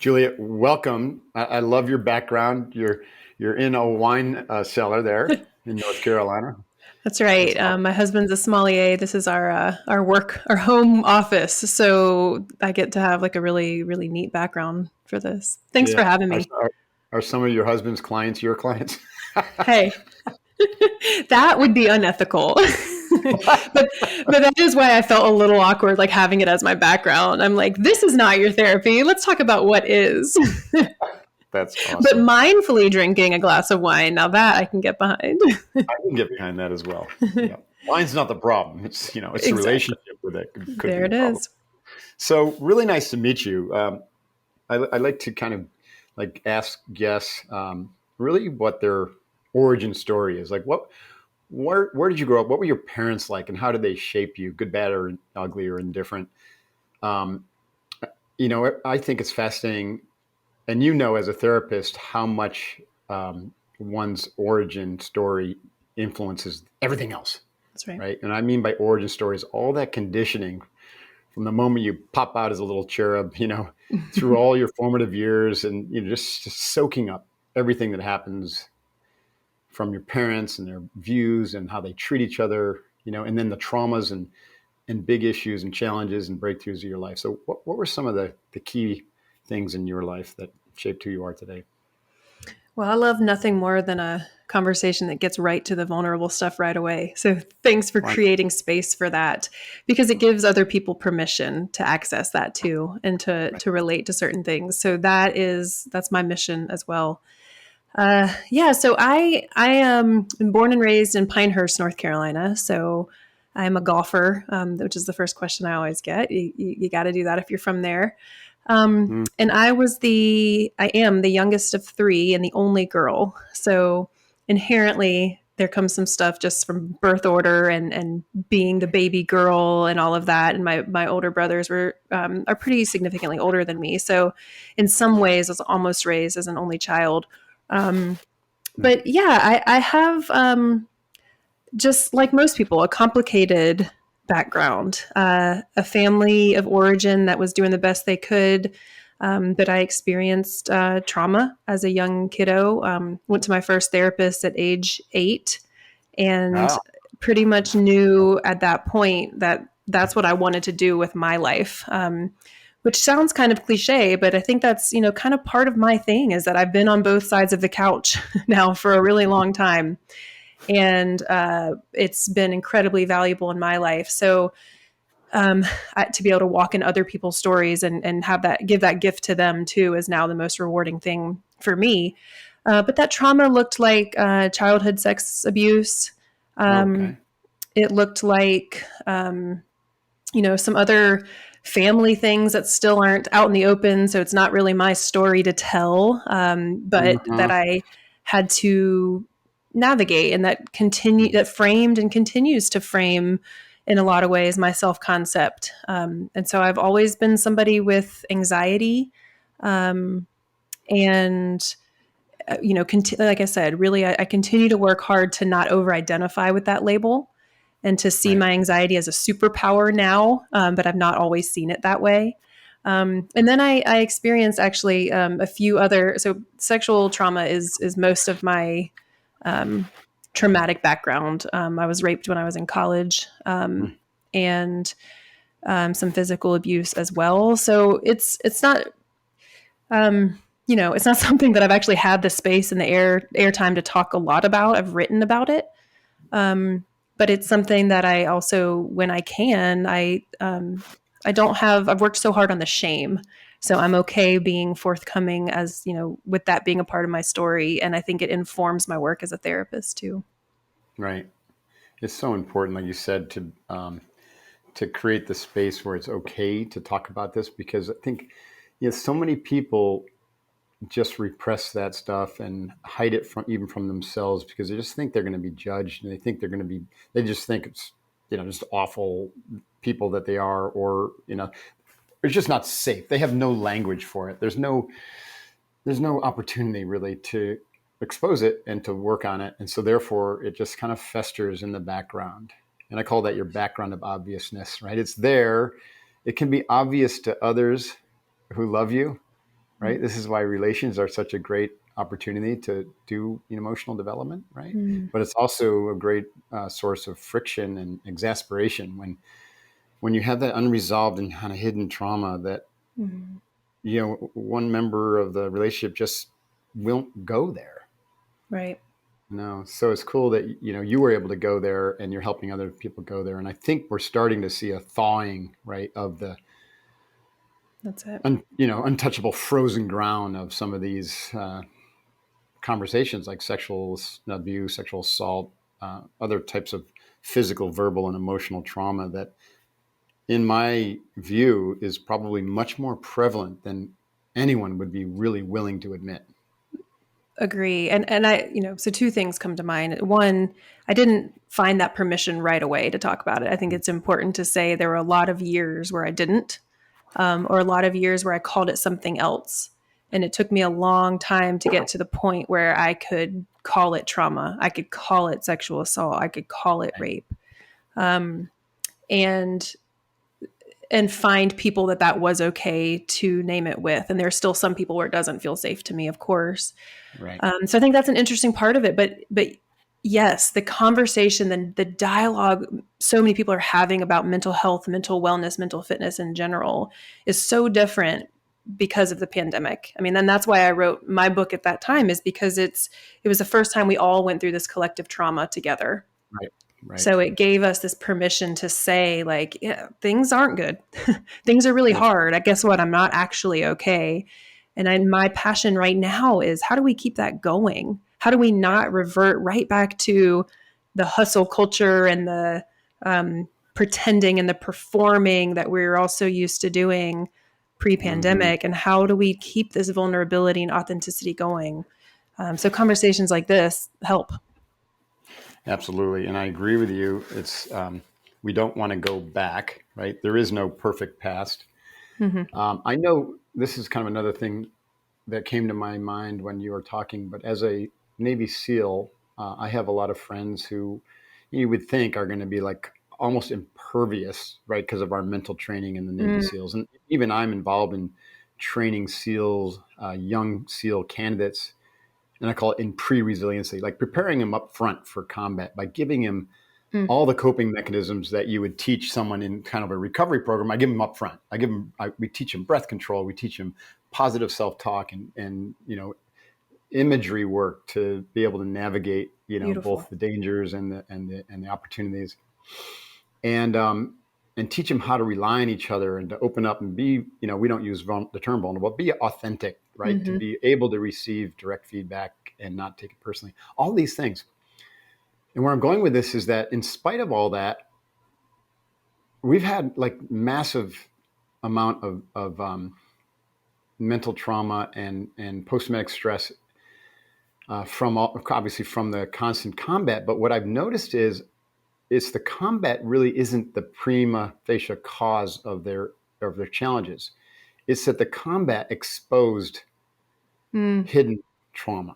Juliet, welcome. I love your background. You're in a wine cellar there in North Carolina. That's That's right. awesome. My husband's a sommelier. This is our work, our home office. So I get to have like a really neat background for this. Thanks for Yeah. having Are, me. are, are some of your husband's clients your clients? Hey, that would be unethical. but that is why I felt a little awkward, like having it as my background. I'm like, this is not your therapy. Let's talk about what is. That's But awesome. mindfully drinking a glass of wine, now that I can get behind. I can get behind that as well. Yeah. Wine's not the problem. It's the Exactly. relationship with it could be There the it problem. is. So really nice to meet you. I like to kind of like ask guests really what their origin story is. Like where did you grow up? What were your parents like, and how did they shape you, good, bad, or ugly, or indifferent? Um, I think it's fascinating, and as a therapist, how much one's origin story influences everything else, That's right. right? And I mean by origin stories, all that conditioning from the moment you pop out as a little cherub, through all your formative years, and just soaking up everything that happens from your parents and their views and how they treat each other, and then the traumas and big issues and challenges and breakthroughs of your life. So what were some of the key things in your life that shaped who you are today? Well, I love nothing more than a conversation that gets right to the vulnerable stuff right away. So thanks for Why? creating space for that because it gives other people permission to access that too and Right. to relate to certain things. So that's my mission as well. Yeah, so I am born and raised in Pinehurst, North Carolina. So I'm a golfer, which is the first question I always get. You got to do that if you're from there. Mm, And I am the youngest of three and the only girl. So inherently, there comes some stuff just from birth order and being the baby girl and all of that. And my older brothers are pretty significantly older than me. So in some ways, I was almost raised as an only child. Um, mm, but yeah, I have just like most people, a complicated background, a family of origin that was doing the best they could. But I experienced trauma as a young kiddo. Went to my first therapist at age 8, and wow. pretty much knew at that point that that's what I wanted to do with my life. Which sounds kind of cliche, but I think that's kind of part of my thing is that I've been on both sides of the couch now for a really long time, and it's been incredibly valuable in my life. So to be able to walk in other people's stories and have that give that gift to them too is now the most rewarding thing for me. But that trauma looked like childhood sex abuse. Um, Okay. it looked like some other family things that still aren't out in the open, so it's not really my story to tell, but that Uh-huh. I had to navigate, and that framed and continues to frame in a lot of ways my self-concept. And so I've always been somebody with anxiety, um, and like I said, really, I continue to work hard to not over-identify with that label and to see Right. my anxiety as a superpower now, but I've not always seen it that way. And then I experienced actually a few other. So sexual trauma is most of my um, traumatic background. I was raped when I was in college, Mm. and some physical abuse as well. So it's not it's not something that I've actually had the space and the airtime to talk a lot about. I've written about it, um, but it's something that I also, when I can, I don't have. I've worked so hard on the shame, so I'm okay being forthcoming as with that being a part of my story, and I think it informs my work as a therapist too. Right. It's so important, like you said, to create the space where it's okay to talk about this, because I think so many people just repress that stuff and hide it from even from themselves because they just think they're going to be judged, and they just think it's just awful people that they are, or it's just not safe. They have no language for it. There's no opportunity really to expose it and to work on it, and so therefore it just kind of festers in the background. And I call that your background of obviousness, right? It's there. It can be obvious to others who love you, right? This is why relations are such a great opportunity to do emotional development, right? Mm-hmm. But it's also a great source of friction and exasperation when you have that unresolved and kind of hidden trauma that Mm-hmm. one member of the relationship just won't go there. Right. No, so it's cool that you were able to go there and you're helping other people go there, and I think we're starting to see a thawing, right, of the That's it. untouchable frozen ground of some of these conversations like sexual abuse, sexual assault, other types of physical, verbal, and emotional trauma that, in my view, is probably much more prevalent than anyone would be really willing to admit. Agree. And I, so two things come to mind. One, I didn't find that permission right away to talk about it. I think it's important to say there were a lot of years where I didn't, or a lot of years where I called it something else. And it took me a long time to get to the point where I could call it trauma. I could call it sexual assault. I could call it rape. Um, and and find people that was okay to name it with. And there's still some people where it doesn't feel safe to me, of course. Right. So I think that's an interesting part of it. But yes, the conversation, the dialogue so many people are having about mental health, mental wellness, mental fitness in general is so different because of the pandemic. I mean, and that's why I wrote my book at that time, is because it was the first time we all went through this collective trauma together. Right. Right. So it gave us this permission to say, like, yeah, things aren't good. Things are really Yep. hard. Guess what? I'm not actually okay. And my passion right now is, how do we keep that going? How do we not revert right back to the hustle culture and the pretending and the performing that we're also used to doing Mm-hmm. pre-pandemic? And how do we keep this vulnerability and authenticity going? So conversations like this help. Absolutely, and I agree with you. It's we don't want to go back, right? There is no perfect past. Mm-hmm. I know this is kind of another thing that came to my mind when you were talking, but as a Navy SEAL, I have a lot of friends who you would think are going to be like almost impervious, right, because of our mental training in the Navy Mm, SEALs. And even I'm involved in training SEALs, young SEAL candidates, and I call it in pre-resiliency, like preparing him up front for combat by giving him mm, all the coping mechanisms that you would teach someone in kind of a recovery program. I give them up front. We teach them breath control. We teach them positive self-talk and imagery work to be able to navigate, both beautiful. the dangers and the opportunities, and and teach them how to rely on each other and to open up and be, we don't use the term vulnerable, be authentic, right? To Mm-hmm. be able to receive direct feedback and not take it personally. All these things. And where I'm going with this is that in spite of all that, we've had like massive amount of mental trauma and post-traumatic stress obviously from the constant combat. But what I've noticed is it's the combat really isn't the prima facie cause of their challenges. It's that the combat exposed Mm, hidden trauma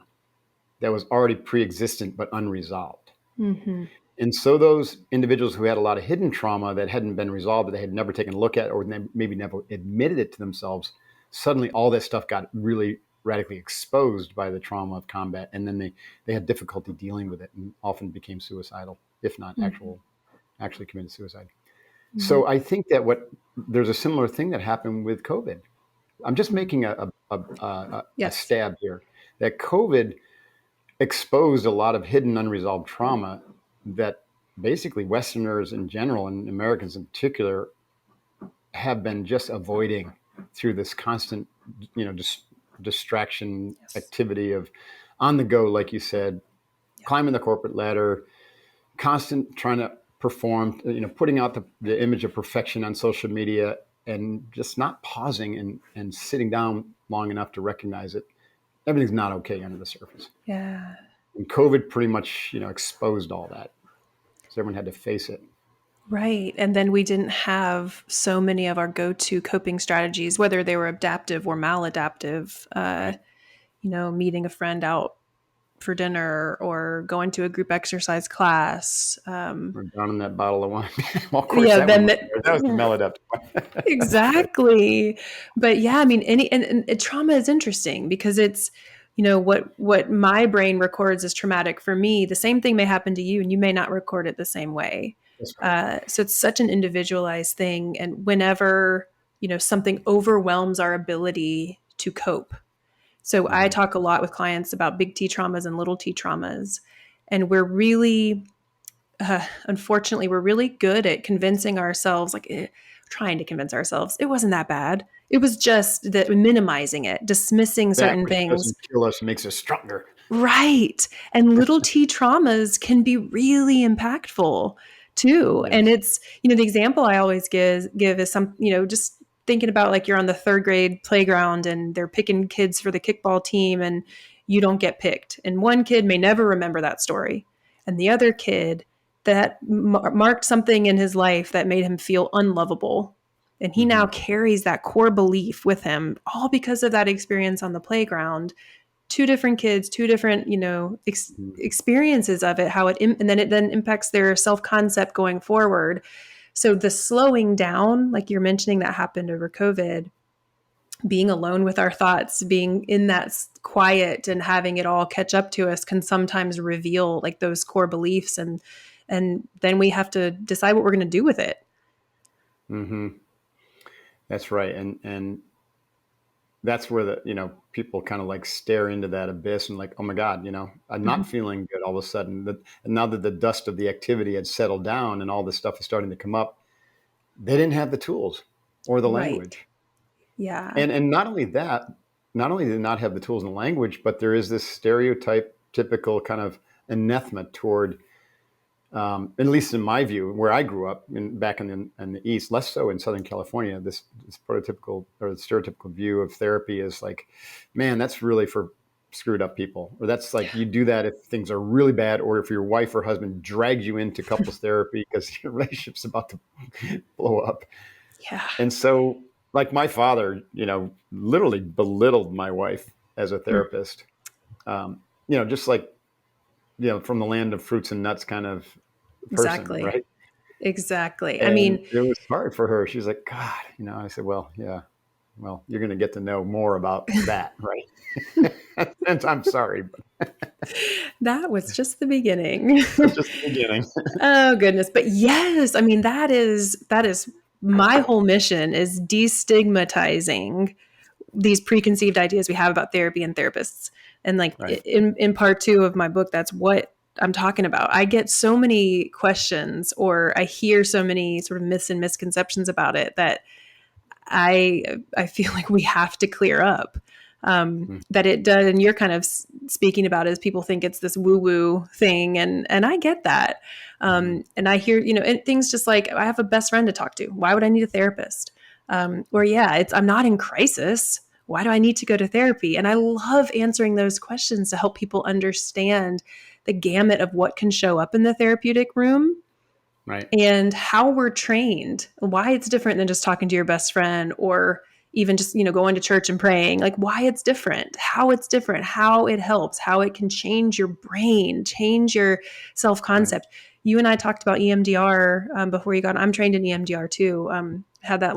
that was already pre-existent but unresolved. mm-hmm. And so those individuals who had a lot of hidden trauma that hadn't been resolved, that they had never taken a look at, or maybe never admitted it to themselves, suddenly all that stuff got really radically exposed by the trauma of combat, and then they had difficulty dealing with it, and often became suicidal, if not Mm-hmm. actually committed suicide. Mm-hmm. So I think that there's a similar thing that happened with COVID. I'm just Mm-hmm. making a Yes. stab here that COVID exposed a lot of hidden unresolved trauma that basically Westerners in general and Americans in particular have been just avoiding through this constant, distraction Yes. activity of on the go, like you said, Yeah. climbing the corporate ladder, constant trying to perform, putting out the image of perfection on social media and just not pausing and sitting down long enough to recognize it. Everything's not okay under the surface. Yeah. And COVID pretty much, exposed all that. So everyone had to face it. Right. And then we didn't have so many of our go-to coping strategies, whether they were adaptive or maladaptive. Right. Meeting a friend out for dinner or going to a group exercise class. We're down in that bottle of wine. Well, of course, Yeah, that one then was that was the mellowed up. exactly. But yeah, I mean, and trauma is interesting because it's, what my brain records as traumatic for me, the same thing may happen to you, and you may not record it the same way. That's right. So it's such an individualized thing, and whenever something overwhelms our ability to cope. So I Mm-hmm. talk a lot with clients about big T traumas and little T traumas, and we're really unfortunately, we're really good at convincing ourselves, trying to convince ourselves it wasn't that bad. It was just that minimizing it, dismissing That certain which things. doesn't kill us makes us stronger. Right. And little T traumas can be really impactful too. And Yes. it's, the example I always give is just thinking about like you're on the third grade playground and they're picking kids for the kickball team and you don't get picked. And one kid may never remember that story. And the other kid that marked something in his life that made him feel unlovable. And he Mm-hmm. now carries that core belief with him all because of that experience on the playground. Two different kids, two different experiences of it, how and then it then impacts their self-concept going forward. So the slowing down, like you're mentioning, that happened over COVID, being alone with our thoughts, being in that quiet and having it all catch up to us can sometimes reveal like those core beliefs, and then we have to decide what we're going to do with it. Mm-hmm. That's right. And that's where people kind of like stare into that abyss and like, oh my God, I'm not Mhm. feeling good all of a sudden. And now that the dust of the activity had settled down and all this stuff is starting to come up, they didn't have the tools or the Right. language. Yeah. And not only that, not only did they not have the tools and the language, but there is this stereotype, typical kind of anathema toward, at least in my view, where I grew up back in the East, less so in Southern California, this prototypical or the stereotypical view of therapy is like, man, that's really for screwed up people. Or that's like, you do that if things are really bad, or if your wife or husband drags you into couples therapy because your relationship's about to blow up. Yeah. And so, like my father, literally belittled my wife as a Mm. therapist. Just like, from the land of fruits and nuts kind of person, Exactly. right? Exactly. I And mean, it was hard for her. She's like, God, I said, well, yeah, well, you're going to get to know more about that, right? And I'm sorry, but that was just the beginning. that's just the beginning. Oh goodness. But yes, I mean that is my whole mission is destigmatizing these preconceived ideas we have about therapy and therapists. And like Right. in part 2 of my book, that's what I'm talking about. I get so many questions or I hear so many sort of myths and misconceptions about it that I feel like we have to clear up. Mm-hmm. That it does, and you're kind of speaking about is people think it's this woo woo thing, and I get that, and I hear and things just like I have a best friend to talk to. Why would I need a therapist? Or yeah, it's I'm not in crisis. Why do I need to go to therapy? And I love answering those questions to help people understand the gamut of what can show up in the therapeutic room Right. and how we're trained, why it's different than just talking to your best friend or even just, going to church and praying, like why it's different, how it helps, how it can change your brain, change your self Right. concept. You and I talked about EMDR before you got. I'm trained in EMDR too. Had that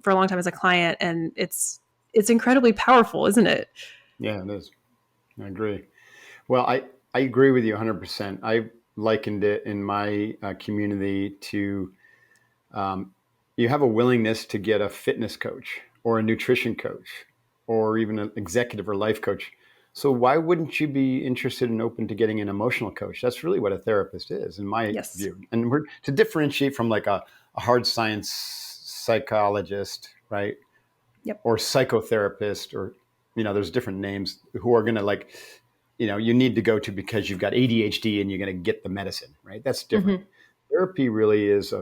for a long time as a client, and it's incredibly powerful, isn't it? Yeah, it is. I agree. Well, I agree with you 100%. I likened it in my community to, you have a willingness to get a fitness coach or a nutrition coach or even an executive or life coach. So why wouldn't you be interested and open to getting an emotional coach? That's really what a therapist is, in my Yes. view. And we're to differentiate from like a hard science psychologist, right? Yep. Or psychotherapist, or there's different names who are going to like, you need to go to because you've got ADHD and you're going to get the medicine, right? That's different. Mm-hmm. Therapy really is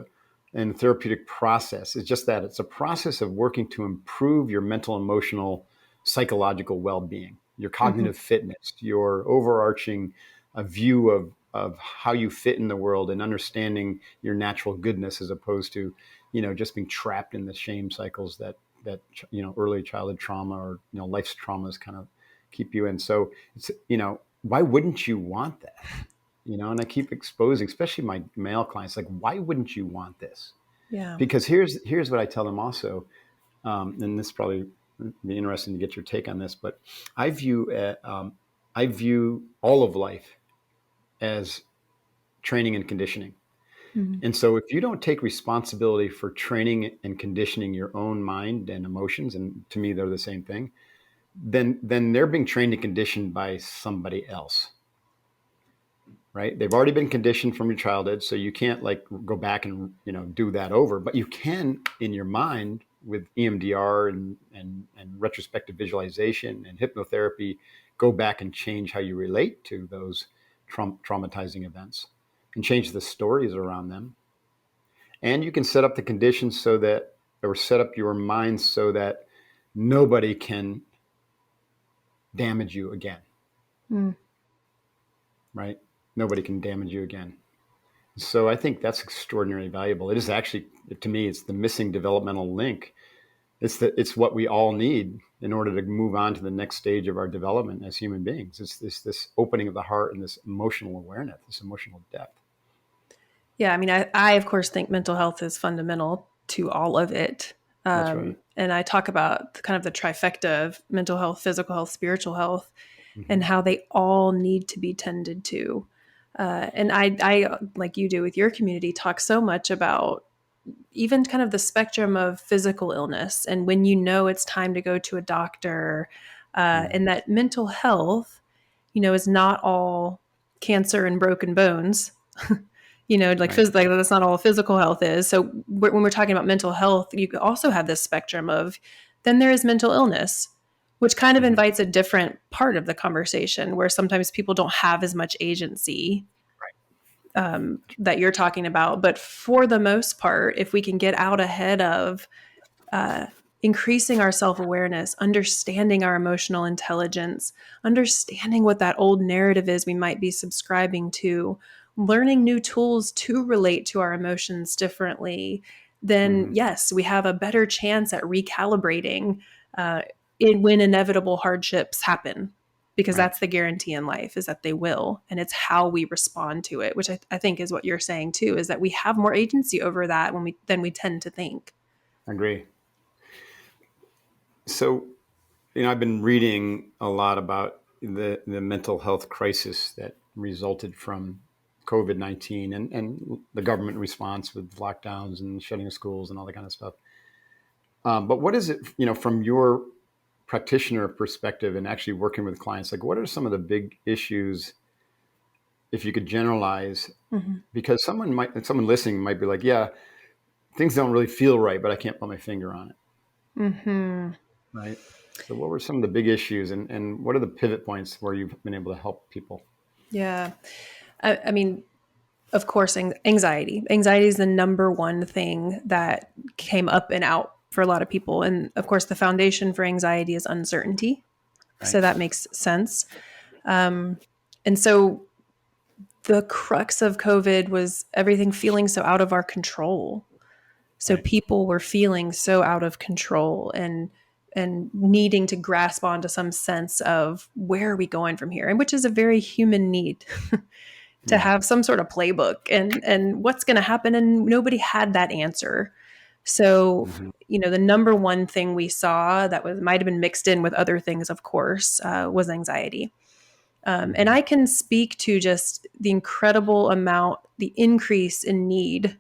and therapeutic process is just that. It's a process of working to improve your mental, emotional, psychological well-being, your Mm-hmm. cognitive fitness, your overarching view of how you fit in the world, and understanding your natural goodness, as opposed to, just being trapped in the shame cycles that early childhood trauma or life's traumas kind of keep you in. So it's why wouldn't you want that? And I keep exposing, especially my male clients, like, why wouldn't you want this? Yeah. Because here's what I tell them also, and this probably be interesting to get your take on this, but I view I view all of life as training and conditioning. Mm-hmm. And so if you don't take responsibility for training and conditioning your own mind and emotions, and to me they're the same thing, then they're being trained and conditioned by somebody else. Right? They've already been conditioned from your childhood, so you can't like go back and do that over, but you can in your mind with EMDR and retrospective visualization and hypnotherapy go back and change how you relate to those traumatizing events and change the stories around them. And you can set up the conditions so that, or set up your mind so that nobody can damage you again. Mm. Right? Nobody can damage you again. So I think that's extraordinarily valuable. It is actually, to me, it's the missing developmental link. It's what we all need in order to move on to the next stage of our development as human beings. It's this opening of the heart and this emotional awareness, this emotional depth. Yeah, I mean, I of course think mental health is fundamental to all of it. That's right. And I talk about kind of the trifecta of mental health, physical health, spiritual health, Mm-hmm. and how they all need to be tended to. And I, like you do with your community, talk so much about even kind of the spectrum of physical illness and when it's time to go to a doctor, Mm-hmm. and that mental health, is not all cancer and broken bones. Like Right. physically, that's not all physical health is. So when we're talking about mental health, you could also have this spectrum of then there is mental illness, which kind of Mm-hmm. invites a different part of the conversation where sometimes people don't have as much agency, that you're talking about. But for the most part, if we can get out ahead of uh, increasing our self awareness, understanding our emotional intelligence, understanding what that old narrative is we might be subscribing to, learning new tools to relate to our emotions differently, then Mm-hmm. yes, we have a better chance at recalibrating uh, when inevitable hardships happen. Because Right. that's the guarantee in life, is that they will. And it's how we respond to it, which I think is what you're saying too, is that we have more agency over that than we tend to think. I agree. So, I've been reading a lot about the mental health crisis that resulted from COVID-19 and the government response with lockdowns and shutting of schools and all that kind of stuff. But what is it, from your practitioner perspective and actually working with clients, like what are some of the big issues, if you could generalize? Mm-hmm. Because someone listening might be like, yeah, things don't really feel right, but I can't put my finger on it. Mm-hmm. Right. So what were some of the big issues and what are the pivot points where you've been able to help people? Yeah. I mean, of course, anxiety. Anxiety is the number one thing that came up and out for a lot of people. And of course, the foundation for anxiety is uncertainty. Right. So that makes sense. Um, and so the crux of COVID was everything feeling so out of our control. So Right. people were feeling so out of control and needing to grasp onto some sense of where are we going from here, and which is a very human need. To Mm-hmm. have some sort of playbook and what's going to happen, and nobody had that answer. So Mm-hmm. the number one thing we saw that was might have been mixed in with other things, of course, was anxiety. And Mm-hmm. I can speak to just the incredible amount, the increase in need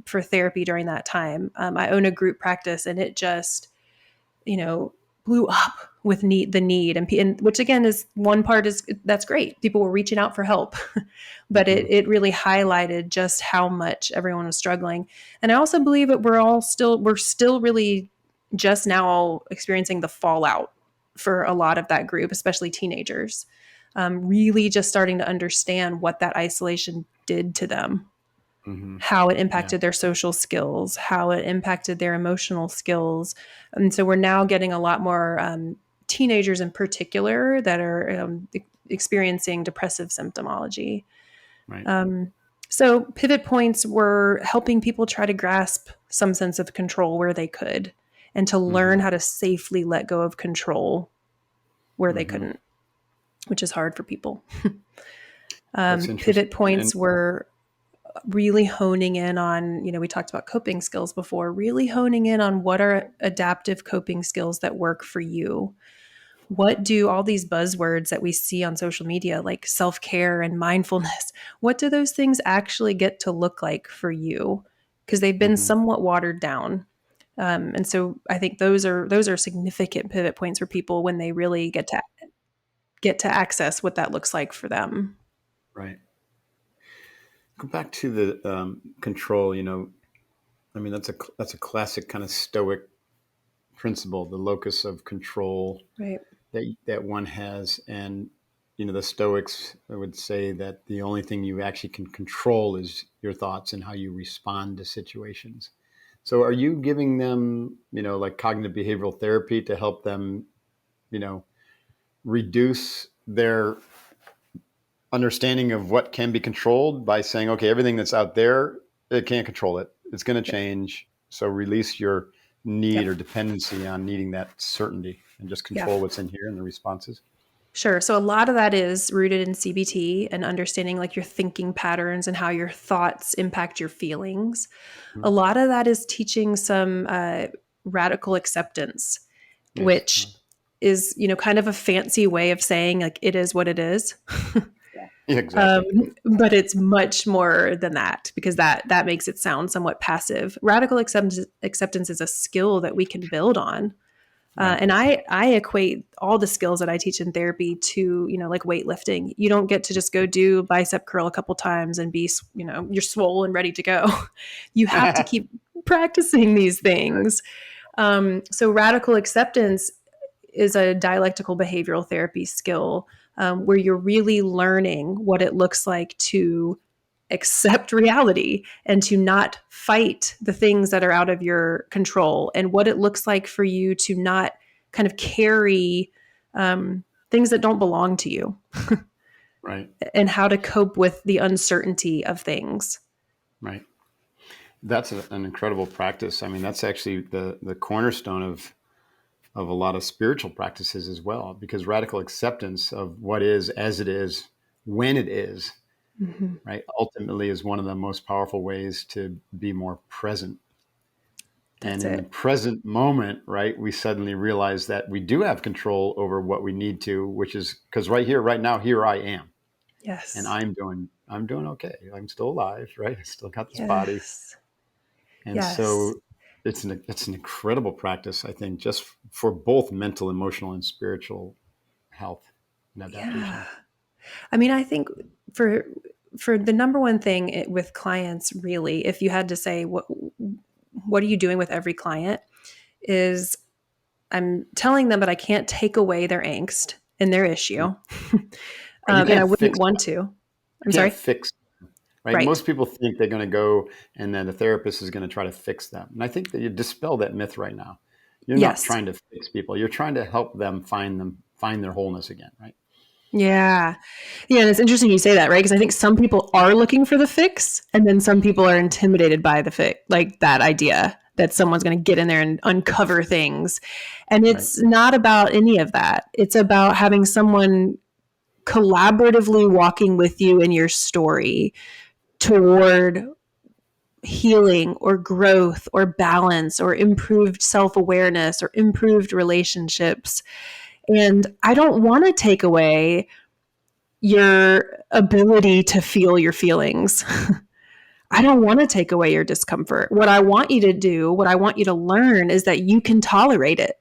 for therapy during that time. I own a group practice, and it just you know blew up with the need, and which again is one part, is that's great, people were reaching out for help. But Mm-hmm. it really highlighted just how much everyone was struggling. And I also believe that we're still really just now experiencing the fallout for a lot of that group, especially teenagers, really just starting to understand what that isolation did to them, Mm-hmm. how it Yeah. impacted their social skills, how it impacted their emotional skills. And so we're now getting a lot more teenagers in particular that are experiencing depressive symptomology. Right. Um, so pivot points were helping people try to grasp some sense of control where they could, and to Mm-hmm. learn how to safely let go of control where they Mm-hmm. couldn't. which is hard for people. That's interesting. Pivot points were really honing in on, we talked about coping skills before, really honing in on what are adaptive coping skills that work for you. What do all these buzzwords that we see on social media, like self-care and mindfulness, what do those things actually get to look like for you? Because they've been Mm-hmm. somewhat watered down. And so I think those are significant pivot points for people when they really get to access what that looks like for them. Right. Go back to the control. I mean, that's a classic kind of Stoic principle, the locus of control Right. that one has. And the Stoics would say that the only thing you actually can control is your thoughts and how you respond to situations. So are you giving them, like cognitive behavioral therapy to help them, you know, reduce their understanding of what can be controlled by saying, okay, everything that's out there, it can't control it. It's going to Yep. change. So release your need Yep. or dependency on needing that certainty and just Yeah. control what's in here and the responses. Sure. So a lot of that is rooted in CBT and understanding like your thinking patterns and how your thoughts impact your feelings. Mm-hmm. A lot of that is teaching some radical acceptance, Yes. which is, kind of a fancy way of saying like it is what it is. Yeah, exactly. But it's much more than that because that makes it sound somewhat passive. Radical acceptance is a skill that we can build on. Right. And I equate all the skills that I teach in therapy to, like weightlifting. You don't get to just go do bicep curl a couple times and be, you're swole and ready to go. You have to keep practicing these Right. things. So radical acceptance is a dialectical behavioral therapy skill where you're really learning what it looks like to accept reality and to not fight the things that are out of your control, and what it looks like for you to not kind of carry things that don't belong to you, Right. and how to cope with the uncertainty of things. Right. That's an incredible practice. I mean, that's actually the cornerstone of a lot of spiritual practices as well, because radical acceptance of what is as it is, when it is, Mm-hmm. right, ultimately is one of the most powerful ways to be more present. And That's in the it. present moment, right, we suddenly realize that we do have control over what we need to, which is because right here, right now, here I am, and Yes. I'm doing okay. I'm still alive, right? I still got this body, Yes. and Yes. so it's an incredible practice, I think, just for both mental, emotional, and spiritual health and Yeah. adaptation. I mean, I think for for the number one thing with clients, really, if you had to say what are you doing with every client, is I'm telling them that I can't take away their angst and their issue, Right, you and I can't wouldn't fix want them. to. You I'm can't sorry. fix them, right? Right. Most people think they're going to go and then the therapist is going to try to fix them. And I think that you dispel that myth right now. You're not Yes. trying to fix people. You're trying to help them find their wholeness again, right? Yeah. Yeah. And it's interesting you say that, right? Because I think some people are looking for the fix, and then some people are intimidated by the fix, like that idea that someone's going to get in there and uncover things. And Right. it's not about any of that. It's about having someone collaboratively walking with you in your story toward healing or growth or balance or improved self awareness or improved relationships. And I don't want to take away your ability to feel your feelings. I don't want to take away your discomfort. What I want you to do, what I want you to learn is that you can tolerate it.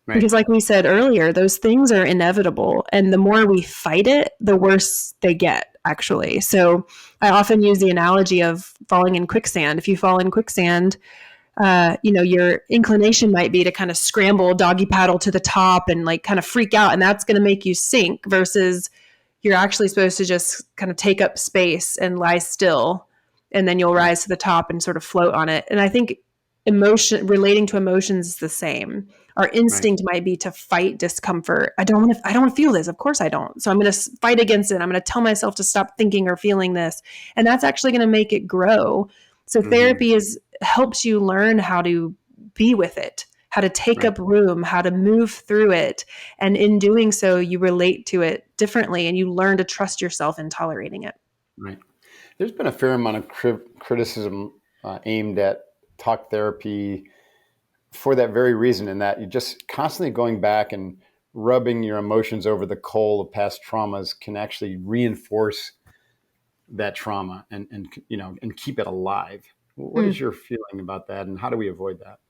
Right. Because, like we said earlier, those things are inevitable. And the more we fight it, the worse they get, actually. So I often use the analogy of falling in quicksand. If you fall in quicksand, your inclination might be to kind of scramble, doggy paddle to the top and like kind of freak out. And that's going to make you sink versus you're actually supposed to just kind of take up space and lie still. And then you'll Right. rise to the top and sort of float on it. And I think relating to emotions is the same. Our Right. instinct might be to fight discomfort. I don't want to feel this. Of course I don't. So I'm going to fight against it. I'm going to tell myself to stop thinking or feeling this. And that's actually going to make it grow. So Mm-hmm. therapy helps you learn how to be with it how to take Right. up room, how to move through it. And in doing so, you relate to it differently and you learn to trust yourself in tolerating it. Right. There's been a fair amount of criticism aimed at talk therapy for that very reason, in that you're just constantly going back and rubbing your emotions over the coal of past traumas can actually reinforce that trauma and keep it alive. What is Mm. your feeling about that, and how do we avoid that?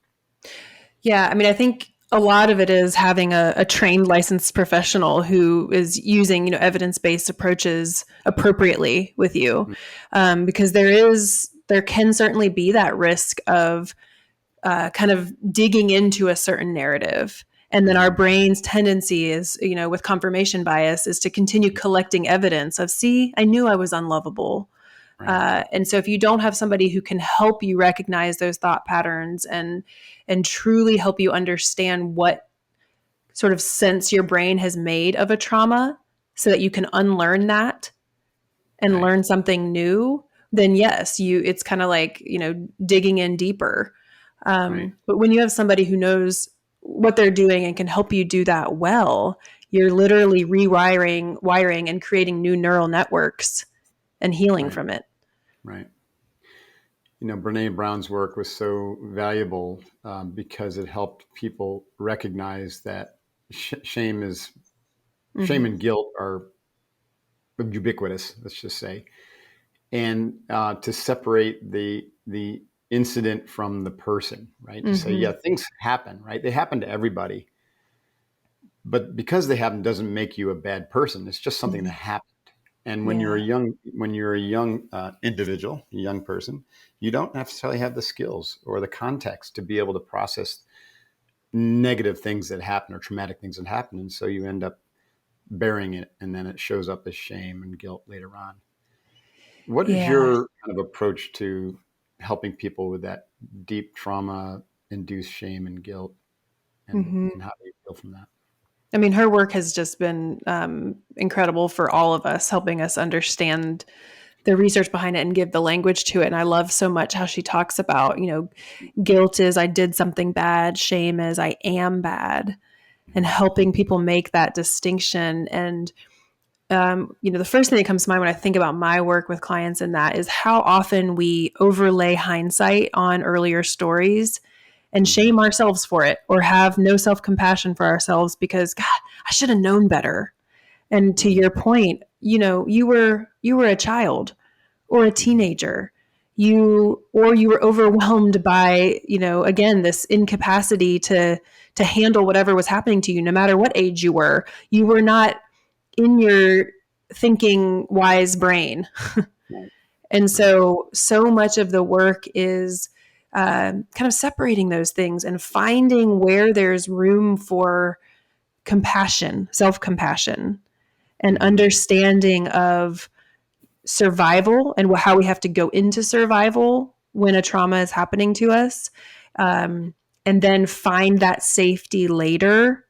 Yeah, I mean, I think a lot of it is having a trained licensed professional who is using, evidence-based approaches appropriately with you, because there can certainly be that risk of kind of digging into a certain narrative. And then our Mm-hmm. brain's tendency is, with confirmation bias, is to continue collecting evidence of, see, I knew I was unlovable. Right. And so if you don't have somebody who can help you recognize those thought patterns and truly help you understand what sort of sense your brain has made of a trauma so that you can unlearn that and Right. learn something new, then yes, it's kind of like, digging in deeper. Right. But when you have somebody who knows what they're doing and can help you do that well, you're literally wiring and creating new neural networks and healing Right. from it. Right. Brene Brown's work was so valuable because it helped people recognize that shame Mm-hmm. and guilt are ubiquitous. Let's just say, and to separate the incident from the person, right? To say, Mm-hmm. yeah, things happen, right? They happen to everybody, but because they happen doesn't make you a bad person. It's just something that Mm-hmm. happened. And Yeah. when you're a young individual, a young person, you don't necessarily have the skills or the context to be able to process negative things that happen or traumatic things that happen, and so you end up burying it, and then it shows up as shame and guilt later on. What is Yeah. your kind of approach to helping people with that deep trauma induced shame and guilt, Mm-hmm. and how do you feel from that? I mean, her work has just been incredible for all of us, helping us understand the research behind it and give the language to it. And I love so much how she talks about, guilt is I did something bad, shame is I am bad, and helping people make that distinction. And, the first thing that comes to mind when I think about my work with clients in that is how often we overlay hindsight on earlier stories and Mm-hmm. shame ourselves for it or have no self compassion for ourselves because, God, I should have known better. And to Mm-hmm. your point, you were a child or a Mm-hmm. teenager. You were overwhelmed by, again, this incapacity to handle whatever was happening to you, no matter what age you were. You were not in your thinking wise brain. Right. And Right. so much of the work is kind of separating those things and finding where there's room for compassion, self compassion, and Mm-hmm. understanding of survival and how we have to go into survival when a trauma is happening to us. Um, and then find that safety later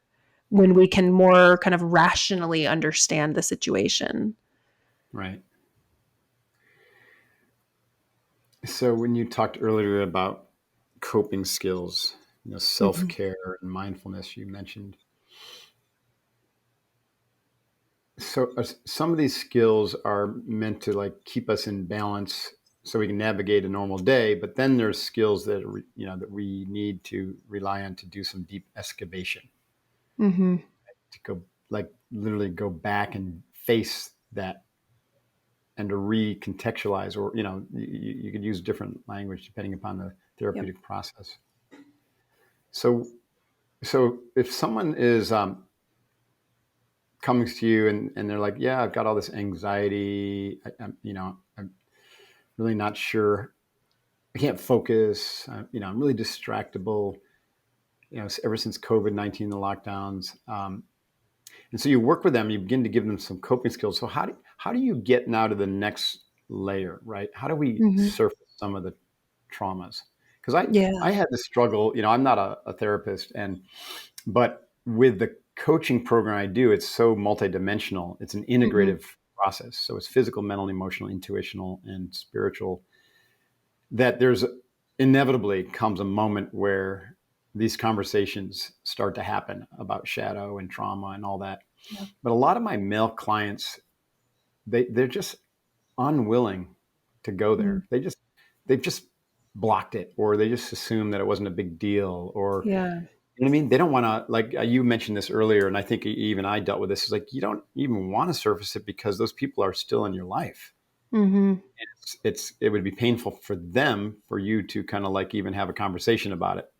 when we can more kind of rationally understand the situation. Right. So when you talked earlier about coping skills, self Mm-hmm. care and mindfulness, you mentioned. So some of these skills are meant to like keep us in balance so we can navigate a normal day, but then there's skills that that we need to rely on to do some deep excavation, Mm-hmm. to go like literally go back and face that, and to recontextualize, or you could use different language depending upon the Yep. therapeutic process. So if someone is coming to you and they're like, yeah, I've got all this anxiety, I'm really not sure, I can't focus, I'm really distractible, ever since COVID-19, the lockdowns, and so you work with them, you begin to give them some coping skills. So how do you get now to the next layer, right? How do we Mm-hmm. surface some of the traumas? Because I Yeah. I had this struggle. I'm not a therapist, but with the coaching program I do, it's so multidimensional. It's an Mm-hmm. integrative process. So it's physical, mental, emotional, intuitional, and spiritual. That there's inevitably comes a moment where these conversations start to happen about shadow and trauma and all that. Yeah. But a lot of my male clients, they're just unwilling to go Mm. there. They've just blocked it, or they just assume that it wasn't a big deal, or Yeah. you know what I mean? They don't want to, like you mentioned this earlier, and I think even I dealt with this. Is like you don't even want to surface it because those people are still in your life. Mm-hmm. It would be painful for them for you to kind of like even have a conversation about it.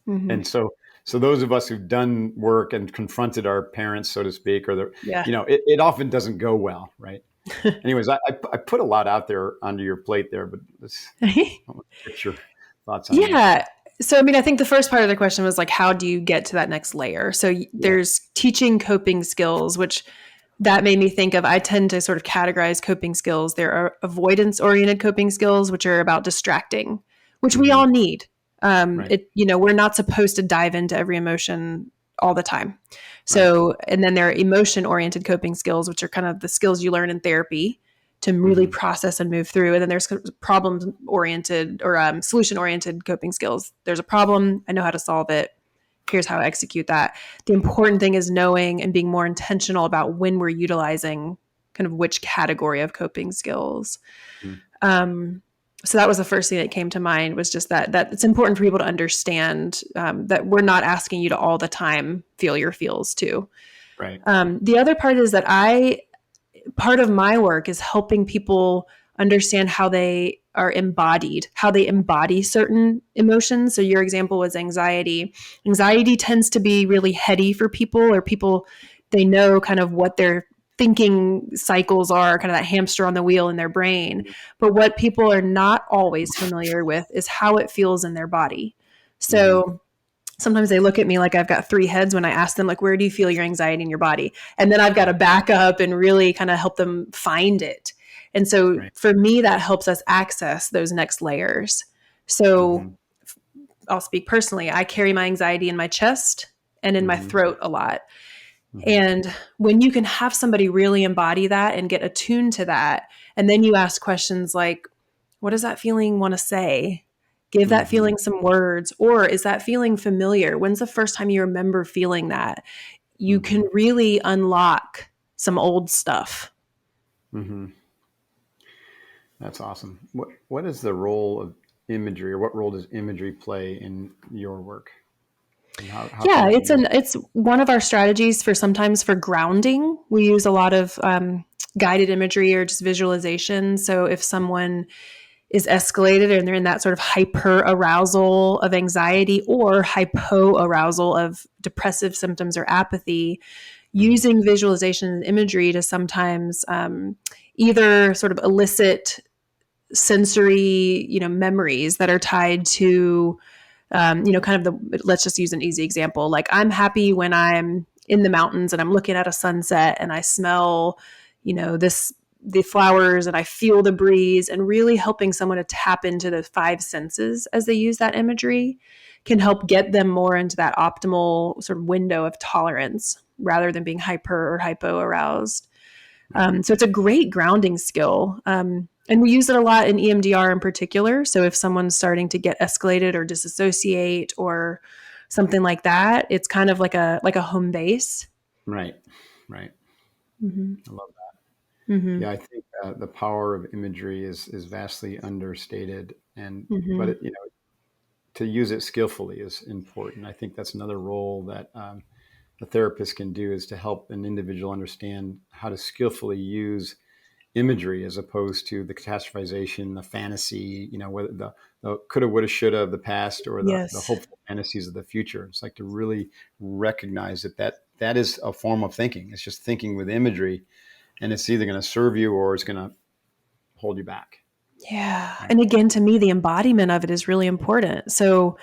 Mm-hmm. And so those of us who've done work and confronted our parents, so to speak, or Yeah. it often doesn't go well, right? Anyways, I put a lot out there onto your plate there, but I want to get your thoughts on that. Yeah. So, I mean, I think the first part of the question was like, how do you get to that next layer? So, Yeah. there's teaching coping skills, which that made me think of, I tend to sort of categorize coping skills. There are avoidance oriented coping skills, which are about distracting, which we Mm-hmm. all need. Right. We're not supposed to dive into every emotion all the time. Right. So, and then there are emotion oriented coping skills, which are kind of the skills you learn in therapy to really Mm-hmm. process and move through. And then there's problem oriented or solution oriented coping skills. There's a problem, I know how to solve it. Here's how I execute that. The important thing is knowing and being more intentional about when we're utilizing kind of which category of coping skills. Mm-hmm. Um, so that was the first thing that came to mind, was just that it's important for people to understand that we're not asking you to all the time feel your feels too. Right. The other part is that part of my work is helping people understand how they are embodied, how they embody certain emotions. So your example was anxiety. Anxiety tends to be really heady for people, or people, they know kind of what their thinking cycles are, kind of that hamster on the wheel in their brain. But what people are not always familiar with is how it feels in their body. Mm-hmm. So sometimes they look at me like I've got three heads when I ask them, like, where do you feel your anxiety in your body? And then I've got to Right. back up and really kind of help them find it. And so Right. for me, that helps us access those next layers. So Mm-hmm. I'll speak personally. I carry my anxiety in my chest and in my Mm-hmm. throat a lot. Mm-hmm. And when you can have somebody really embody that and get attuned to that, and then you ask questions like, what does that feeling want to say? Give that Mm-hmm. feeling some words. Or is that feeling familiar? When's the first time you remember feeling that? You Mm-hmm. can really unlock some old stuff. Mm-hmm. That's awesome. What is the role of imagery, or what role does imagery play in your work? And how can Yeah, that use? it's one of our strategies for sometimes for grounding. We use a lot of guided imagery or just visualization. So if someone is escalated and they're in that sort of hyper arousal of anxiety or hypo arousal of depressive symptoms or apathy, Mm-hmm. using visualization and imagery to sometimes either sort of elicit sensory, memories that are tied to, kind of let's just use an easy example. Like, I'm happy when I'm in the mountains and I'm looking at a sunset and I smell, the flowers, and I feel the breeze, and really helping someone to tap into the five senses as they use that imagery can help get them more into that optimal sort of window of tolerance rather than being hyper or hypo aroused. Right. So it's a great grounding skill. And we use it a lot in EMDR in particular. So if someone's starting to get escalated or disassociate or something like that, it's kind of like a home base. Right. Right. Mm-hmm. I love that. Mm-hmm. Yeah, I think the power of imagery is vastly understated, and but Mm-hmm. to use it skillfully is important. I think that's another role that a therapist can do, is to help an individual understand how to skillfully use imagery as opposed to the catastrophization, the fantasy, whether the coulda, woulda, shoulda of the past, or the Yes. hopeful fantasies of the future. It's like to really recognize that is a form of thinking. It's just thinking with imagery, and it's either going to serve you or it's going to hold you back. Yeah. Right. And again, to me, the embodiment of it is really important. So,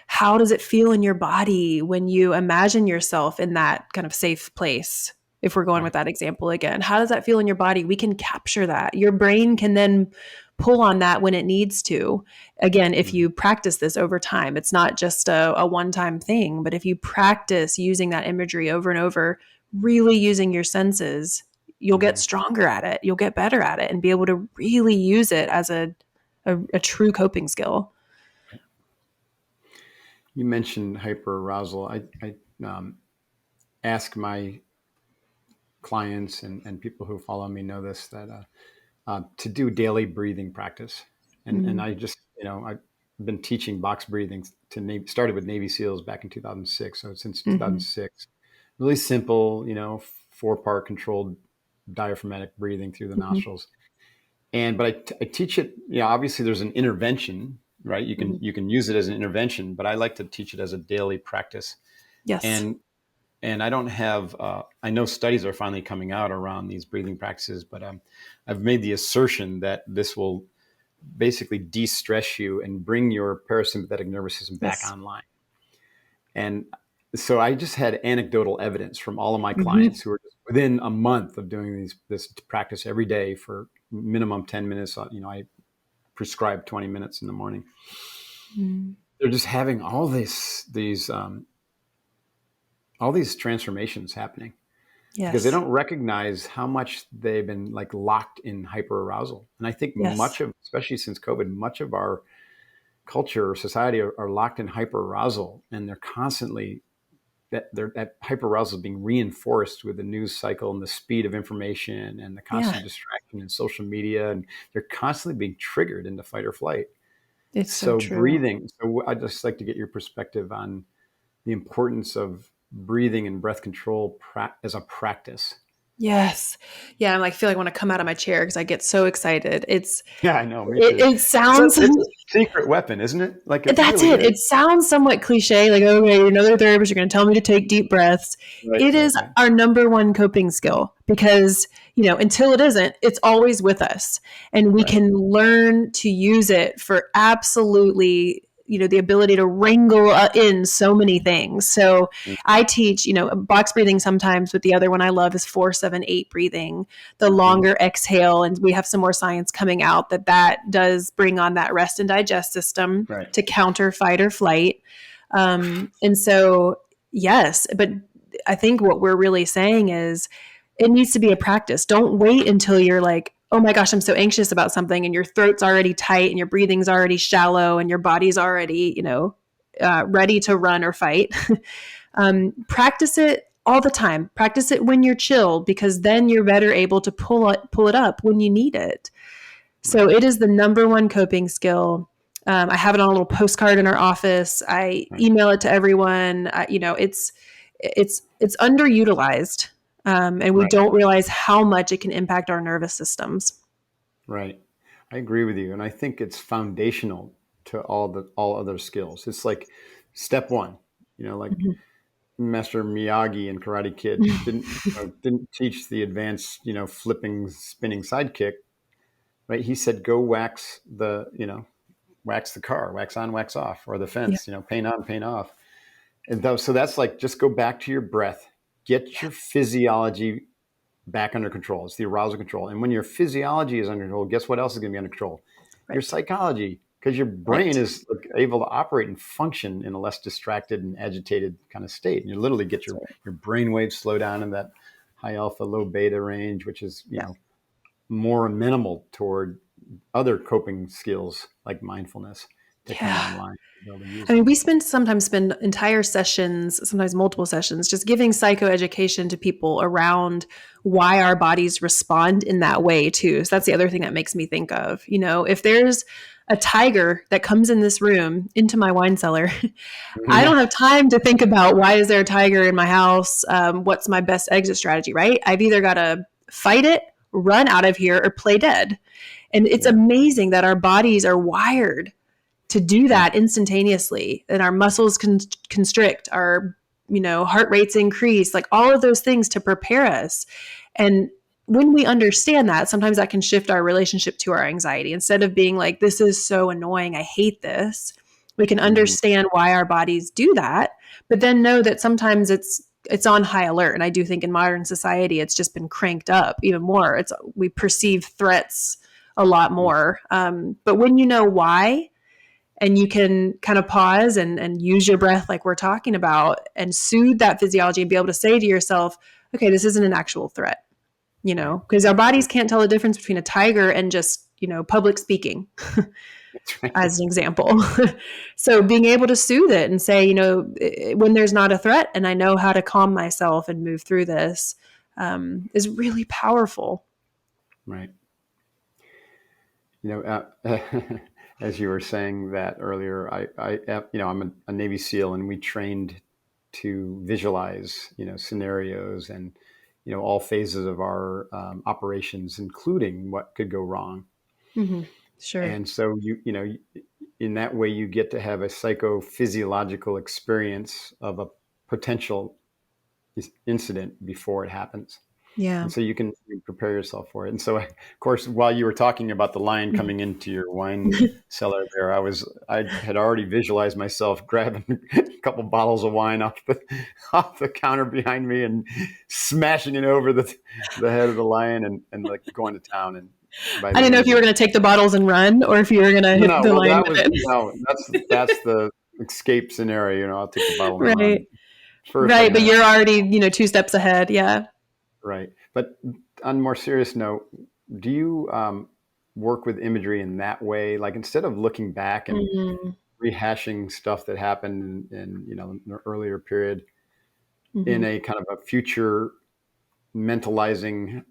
how does it feel in your body when you imagine yourself in that kind of safe place? If we're going with Right. that example again, how does that feel in your body? We can capture that. Your brain can then pull on that when it needs to. Again, if Mm-hmm. you practice this over time, it's not just a one time thing, but if you practice using that imagery over and over, really using your senses, you'll get Mm-hmm. stronger at it. You'll get better at it and be able to really use it as a true coping skill. You mentioned hyperarousal. I ask my clients and people who follow me know this, that to do daily breathing practice. And Mm-hmm. I just, I've been teaching box breathing to started with Navy SEALs back in 2006. So since Mm-hmm. 2006, really simple, 4-part controlled diaphragmatic breathing through the Mm-hmm. nostrils. But I teach it, obviously there's an intervention, right? Mm-hmm. You can use it as an intervention, but I like to teach it as a daily practice. Yes. And I don't have. I know studies are finally coming out around these breathing practices, but I've made the assertion that this will basically de-stress you and bring your parasympathetic nervous system back Yes. online. And so I just had anecdotal evidence from all of my Mm-hmm. clients who are just within a month of doing this practice every day for minimum 10 minutes. I prescribe 20 minutes in the morning. Mm-hmm. They're just having all these transformations happening, because they Yes. don't recognize how much they've been like locked in hyperarousal. And I think Yes. especially since COVID, much of our culture or society are locked in hyperarousal, and they're constantly that hyperarousal is being reinforced with the news cycle and the speed of information and the Yeah. constant distraction in social media, and they're constantly being triggered into fight or flight. It's so So true. breathing. So I'd just like to get your perspective on the importance of breathing and breath control as a practice. Yes. Yeah. I'm like, feel like I want to come out of my chair because I get so excited. Yeah, I know. Me It, too. it sounds, It's a secret weapon, isn't it? Like it that's really it. is. It sounds somewhat cliche. Like, okay, you're another therapist. You're going to tell me to take deep breaths. Right, It right, is right, our number one coping skill because, until it isn't, it's always with us. And we right. can learn to use it for absolutely, the ability to wrangle in so many things. So I teach, box breathing sometimes, but the other one I love is 4-7-8 breathing, the Mm-hmm. longer exhale. And we have some more science coming out that does bring on that rest and digest system Right, to counter fight or flight. And so, yes, but I think what we're really saying is it needs to be a practice. Don't wait until you're like, oh my gosh, I'm so anxious about something and your throat's already tight and your breathing's already shallow and your body's already, ready to run or fight. Practice it all the time. Practice it when you're chill because then you're better able to pull it up when you need it. So right, it is the number one coping skill. I have it on a little postcard in our office. I right, email it to everyone. It's underutilized, and we right, don't realize how much it can impact our nervous systems. right. I agree with you, and I think it's foundational to all other skills. It's like step one. Like Master Miyagi in Karate Kid didn't teach the advanced, flipping, spinning sidekick. Right? He said, "Go wax the car, wax on, wax off, or the Yeah, fence. Paint on, paint off." So that's like just go back to your breath, get yeah, your physiology back under control. It's the arousal control. And when your physiology is under control, guess what else is going to be under control? Your right, psychology, because your brain right. is able to operate and function in a less distracted and agitated kind of state. And you literally get That's right. your brain waves slow down in that high alpha, low beta range, which is, Yeah, more amenable toward other coping skills like mindfulness to come yeah. online, be able to use I mean, them. we sometimes spend entire sessions, sometimes multiple sessions, just giving psychoeducation to people around why our bodies respond in that way too. So that's the other thing that makes me think of, if there's a tiger that comes in this room into my wine cellar, I don't Mhm. have time to think about why is there a tiger in my house? What's my best exit strategy, right? I've either got to fight it, run out of here, or play dead. And it's Yeah, amazing that our bodies are wired to do yeah, that instantaneously, and our muscles constrict, our heart rates increase, like all of those things to prepare us. And when we understand that, sometimes that can shift our relationship to our anxiety. Instead of being like, this is so annoying, I hate this, we can hmm, understand why our bodies do that, but then know that sometimes it's on high alert. And I do think in modern society it's just been cranked up even more. We perceive threats a lot more, but when you know why, and you can kind of pause and use your breath like we're talking about and soothe that physiology and be able to say to yourself, okay, this isn't an actual threat, right. because our bodies can't tell the difference between a tiger and just, public speaking. right. as an example. So being able to soothe it and say, when there's not a threat and I know how to calm myself and move through this, is really powerful. Right. As you were saying that earlier, I'm a Navy SEAL, and we trained to visualize, scenarios and, all phases of our operations, including what could go wrong. Mm-hmm. Sure. And so in that way, you get to have a psychophysiological experience of a potential incident before it happens. Yeah. And so you prepare yourself for it. And so, of course, while you were talking about the lion coming into your wine cellar there, I had already visualized myself grabbing a couple bottles of wine off the counter behind me and smashing it over the head of the lion and like going to town. And by I the didn't know end if of you the were going to take the bottles and run or if you were going to hit no, the well, line with it. that's the escape scenario. I'll take the bottle and run. Right. First, I Right. But gotta you're already, 2 steps ahead. Yeah. right. But on a more serious note, do you work with imagery in that way? Like instead of looking back and Mm-hmm. rehashing stuff that happened in an earlier period, in Mm-hmm. a kind of a future mentalizing,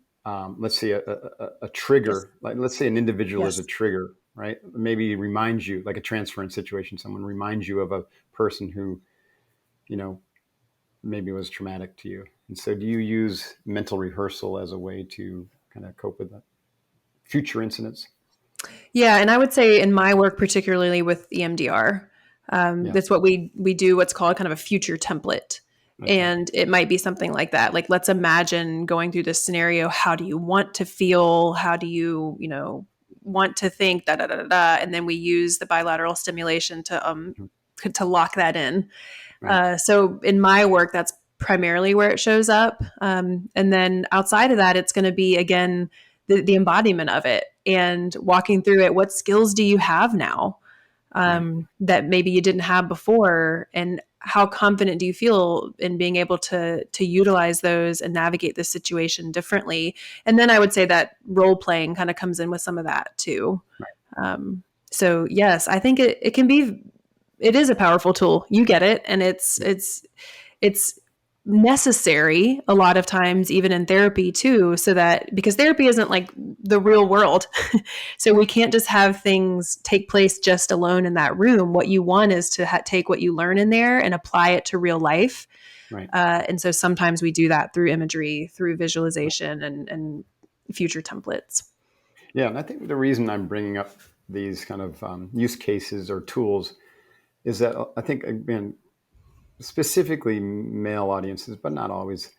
let's say a Yes. trigger, like let's say an individual is a Yes. trigger, right? Maybe reminds you, like a transference situation, someone reminds you of a person who, you know, maybe was traumatic to you. And so do you use mental rehearsal as a way to kind of cope with that future incidents? Yeah, and I would say in my work, particularly with EMDR, Yeah. that's what we do. What's called kind of a future template, Okay. and it might be something like that. Like, let's imagine going through this scenario. How do you want to feel? How do you, want to think? Da da da da da. And then we use the bilateral stimulation Mhm. to lock that in. Right. So in my work, that's primarily where it shows up. And then outside of that, it's going to be, again, the embodiment of it and walking through it. What skills do you have now Right. that maybe you didn't have before? And how confident do you feel in being able to utilize those and navigate the situation differently? And then I would say that role playing kind of comes in with some of that too. Right. Um, so yes, I think it is a powerful tool. You get it, and it's necessary a lot of times, even in therapy too, so that because therapy isn't like the real world, so we can't just have things take place just alone in that room. What you want is to take what you learn in there and apply it to real life. Right. And so sometimes we do that through imagery, through visualization, and future templates. Yeah. And I think the reason I'm bringing up these kind of use cases or tools is that I think, again, specifically male audiences, but not always,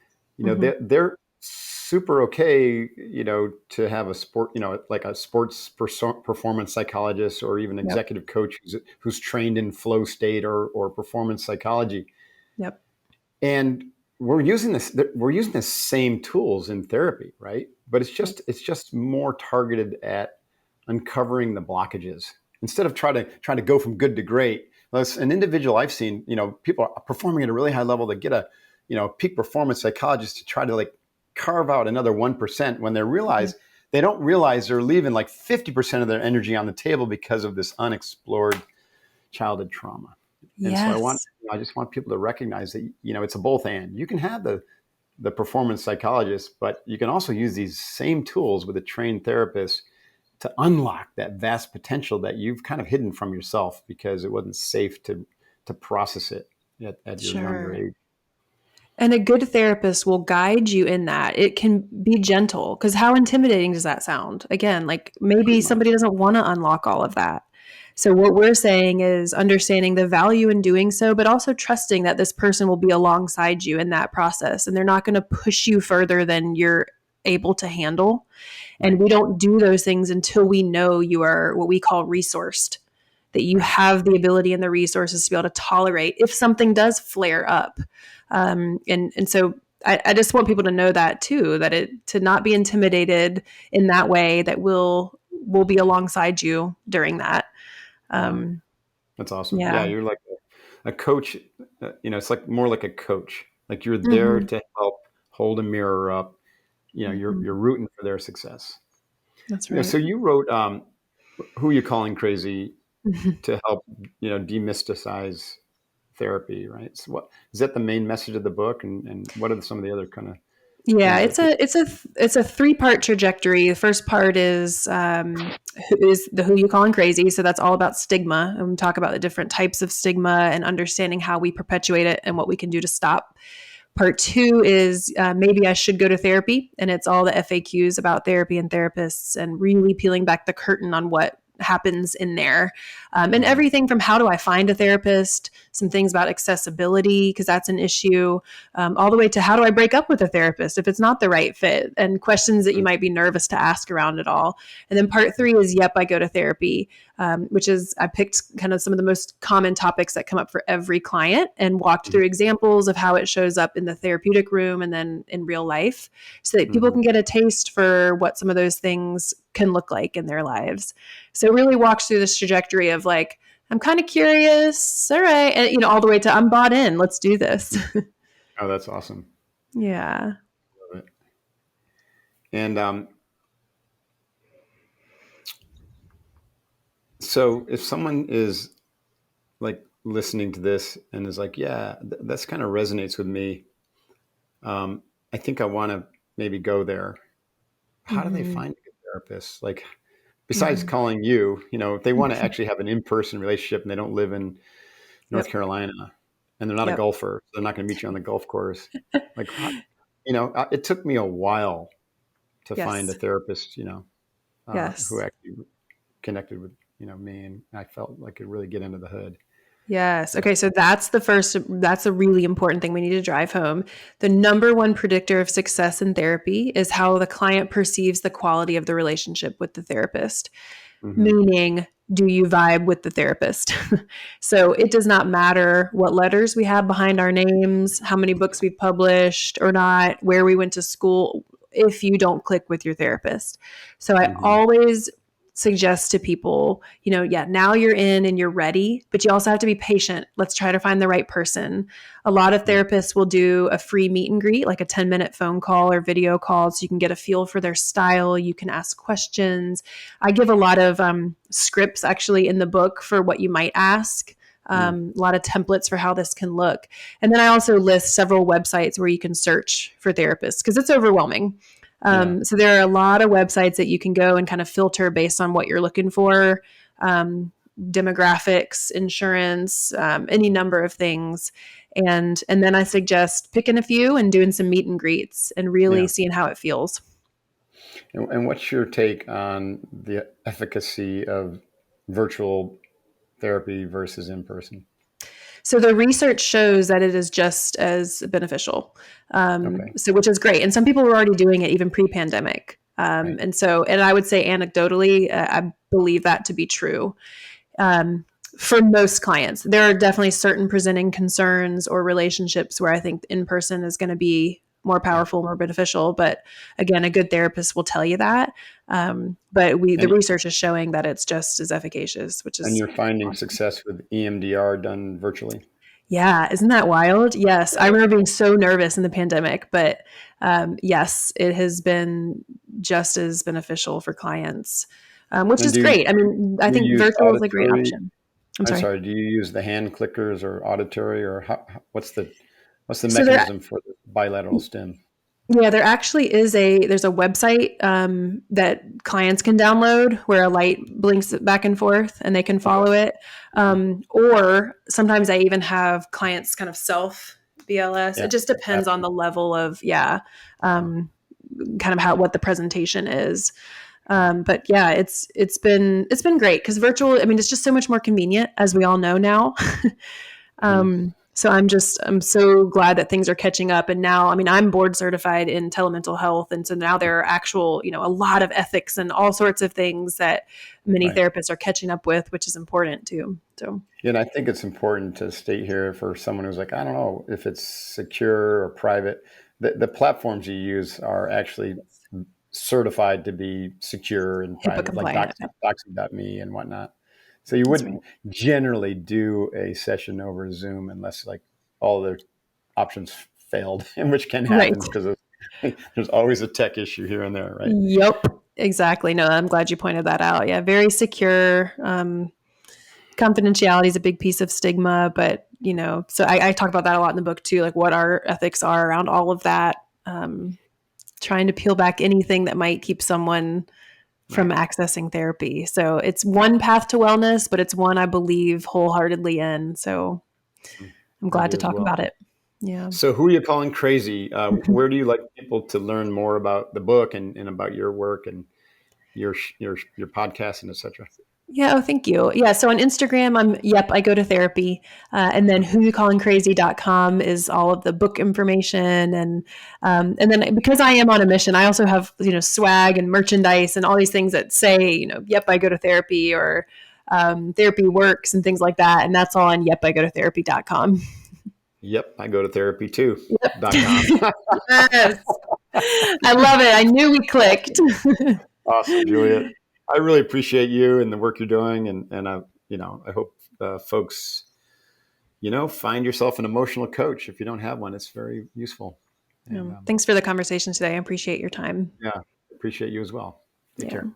Mm-hmm. they're super okay, to have a sport, like a sports performance psychologist or even Yep. executive coach who's trained in flow state or performance psychology. Yep. And we're using the same tools in therapy, right? But it's just more targeted at uncovering the blockages instead of trying to go from good to great. An individual I've seen, people are performing at a really high level to get a, peak performance psychologist to try to like carve out another 1% when Mm-hmm. they don't realize they're leaving like 50% of their energy on the table because of this unexplored childhood trauma. And so Yes. I just want people to recognize that, it's a both and. You can have the performance psychologist, but you can also use these same tools with a trained therapist to unlock that vast potential that you've kind of hidden from yourself because it wasn't safe to process it at your younger Sure. age. And a good therapist will guide you in that. It can be gentle because how intimidating does that sound? Again, like maybe Pretty much. somebody doesn't want to unlock all of that. So, what we're saying is understanding the value in doing so, but also trusting that this person will be alongside you in that process and they're not going to push you further than you're able to handle. And Right. we don't do those things until we know you are what we call resourced, that you Right. have the ability and the resources to be able to tolerate if something does flare up. And so I just want people to know that too, that to not be intimidated in that way, that will be alongside you during that. Wow. Um, That's awesome. Yeah. yeah. You're like a coach, it's like more like a coach, like you're there Hmm. to help hold a mirror up. Hmm. You're rooting for their success. That's right. So you wrote, Who You Calling Crazy? to help, demystifies therapy, right? So what is that the main message of the book, and what are some of the other kind of Yeah, things that people? it's a 3-part trajectory. The first part is the Who You Callin Crazy, so that's all about stigma, and we talk about the different types of stigma and understanding how we perpetuate it and what we can do to stop. Part 2 is maybe I should go to therapy, and it's all the FAQs about therapy and therapists, and really peeling back the curtain on what happens in there, and Mhm. everything from how do I find a therapist, some things about accessibility because that's an issue, all the way to how do I break up with a therapist if it's not the right fit, and questions that you might be nervous to ask around it all. And then part 3 is yep, I go to therapy, which is I picked kind of some of the most common topics that come up for every client and walked Mhm. through examples of how it shows up in the therapeutic room and then in real life so that people Mhm. can get a taste for what some of those things can look like in their lives. So it really walks through this trajectory of like, I'm kind of curious. All right. And, all the way to I'm bought in. Let's do this. Oh, that's awesome. Yeah. Love it. And so if someone is like listening to this and is like, yeah, that's kind of resonates with me. I think I want to maybe go there. How do they Mm-hmm. find a good therapist? Like, besides Mm-hmm. calling you, if they want to actually have an in-person relationship and they don't live in North Yep. Carolina and they're not a Yep. golfer, so they're not going to meet you on the golf course. Like, it took me a while to find a Yes. therapist, who Yes. actually connected with, me. And I felt like it really get into the hood. Yes. But Okay. So that's a really important thing we need to drive home. The number one predictor of success in therapy is how the client perceives the quality of the relationship with the therapist, hmm meaning, do you vibe with the therapist? So it does not matter what letters we have behind our names, how many books we've published or not, where we went to school, if you don't click with your therapist. So I hmm always suggest to people, yeah, now you're in and you're ready, but you also have to be patient. Let's try to find the right person. A lot of therapists will do a free meet and greet, like a 10-minute phone call or video call, so you can get a feel for their style. You can ask questions. I give a lot of scripts actually in the book for what you might ask. A lot of templates for how this can look. And then I also list several websites where you can search for therapists because it's overwhelming. Yeah. So there are a lot of websites that you can go and kind of filter based on what you're looking for, demographics, insurance, any number of things. And then I suggest picking a few and doing some meet and greets and really Yeah. seeing how it feels. And what's your take on the efficacy of virtual therapy versus in person? So the research shows that it is just as beneficial, Okay. so which is great. And some people were already doing it even pre-pandemic. Right. And I would say anecdotally, I believe that to be true. Um, for most clients, there are definitely certain presenting concerns or relationships where I think in person is going to be more Yeah. powerful, more beneficial. But again, a good therapist will tell you that. But the And research is showing that it's just as efficacious, which and is you're finding awesome. success with EMDR done virtually? Yeah, isn't that wild? Yes, I remember being so nervous in the pandemic, but yes, it has been just as beneficial for clients, which And is do you great. I mean, I think use virtual is a great auditory? option. I'm I'm sorry. sorry. Do you use the hand clickers or auditory, or what's the So there, mechanism for the bilateral stim? yeah, there actually is there's a website that clients can download where a light blinks back and forth and they can Okay. follow it. Or sometimes I even have clients kind of self BLS. Yeah. It just depends on After. the level of, Uh, um, kind of what the presentation is. okay. But yeah, it's been great because virtual. I mean, it's just so much more convenient, as we all know now. Mhm. So I'm so glad that things are catching up. And now, I mean, I'm board certified in telemental health, and so now there are actual, a lot of ethics and all sorts of things that many Right. therapists are catching up with, which is important too. So Yeah, and I think it's important to state here for someone who's like, I don't know if it's secure or private. The platforms you use are actually certified to be secure and HIPAA private, like compliant. Doxy.me and whatnot. So you That's wouldn't right. generally do a session over Zoom unless like all the options failed, and which can Right. happen because there's always a tech issue here and there, right? Yep. Exactly. No, I'm glad you pointed that out. Yeah. Very secure. confidentiality is a big piece of stigma, but so I talk about that a lot in the book too, like what our ethics are around all of that. Trying to peel back anything that might keep someone from accessing therapy. So it's one path to wellness, but it's one I believe wholeheartedly in. So I'm I glad to do as talk well. about it. Yeah. So who are you calling crazy? Where do you like people to learn more about the book and about your work and your podcast and etc.? Yeah. Oh, thank you. Yeah. So on Instagram, I go to therapy. And then whoyoucallincrazy.com is all of the book information. And then because I am on a mission, I also have, swag and merchandise and all these things that say, yep, I go to therapy, or therapy works and things like that. And that's all on yepigototherapy.com. Yep, I go to therapy too. Yep. .com. Yes. I love it. I knew we clicked. Awesome, Juliet. I really appreciate you and the work you're doing, and I hope folks, find yourself an emotional coach. If you don't have one, it's very useful. And Thanks for the conversation today. I appreciate your time. yeah, appreciate you as well. Take Yeah. care.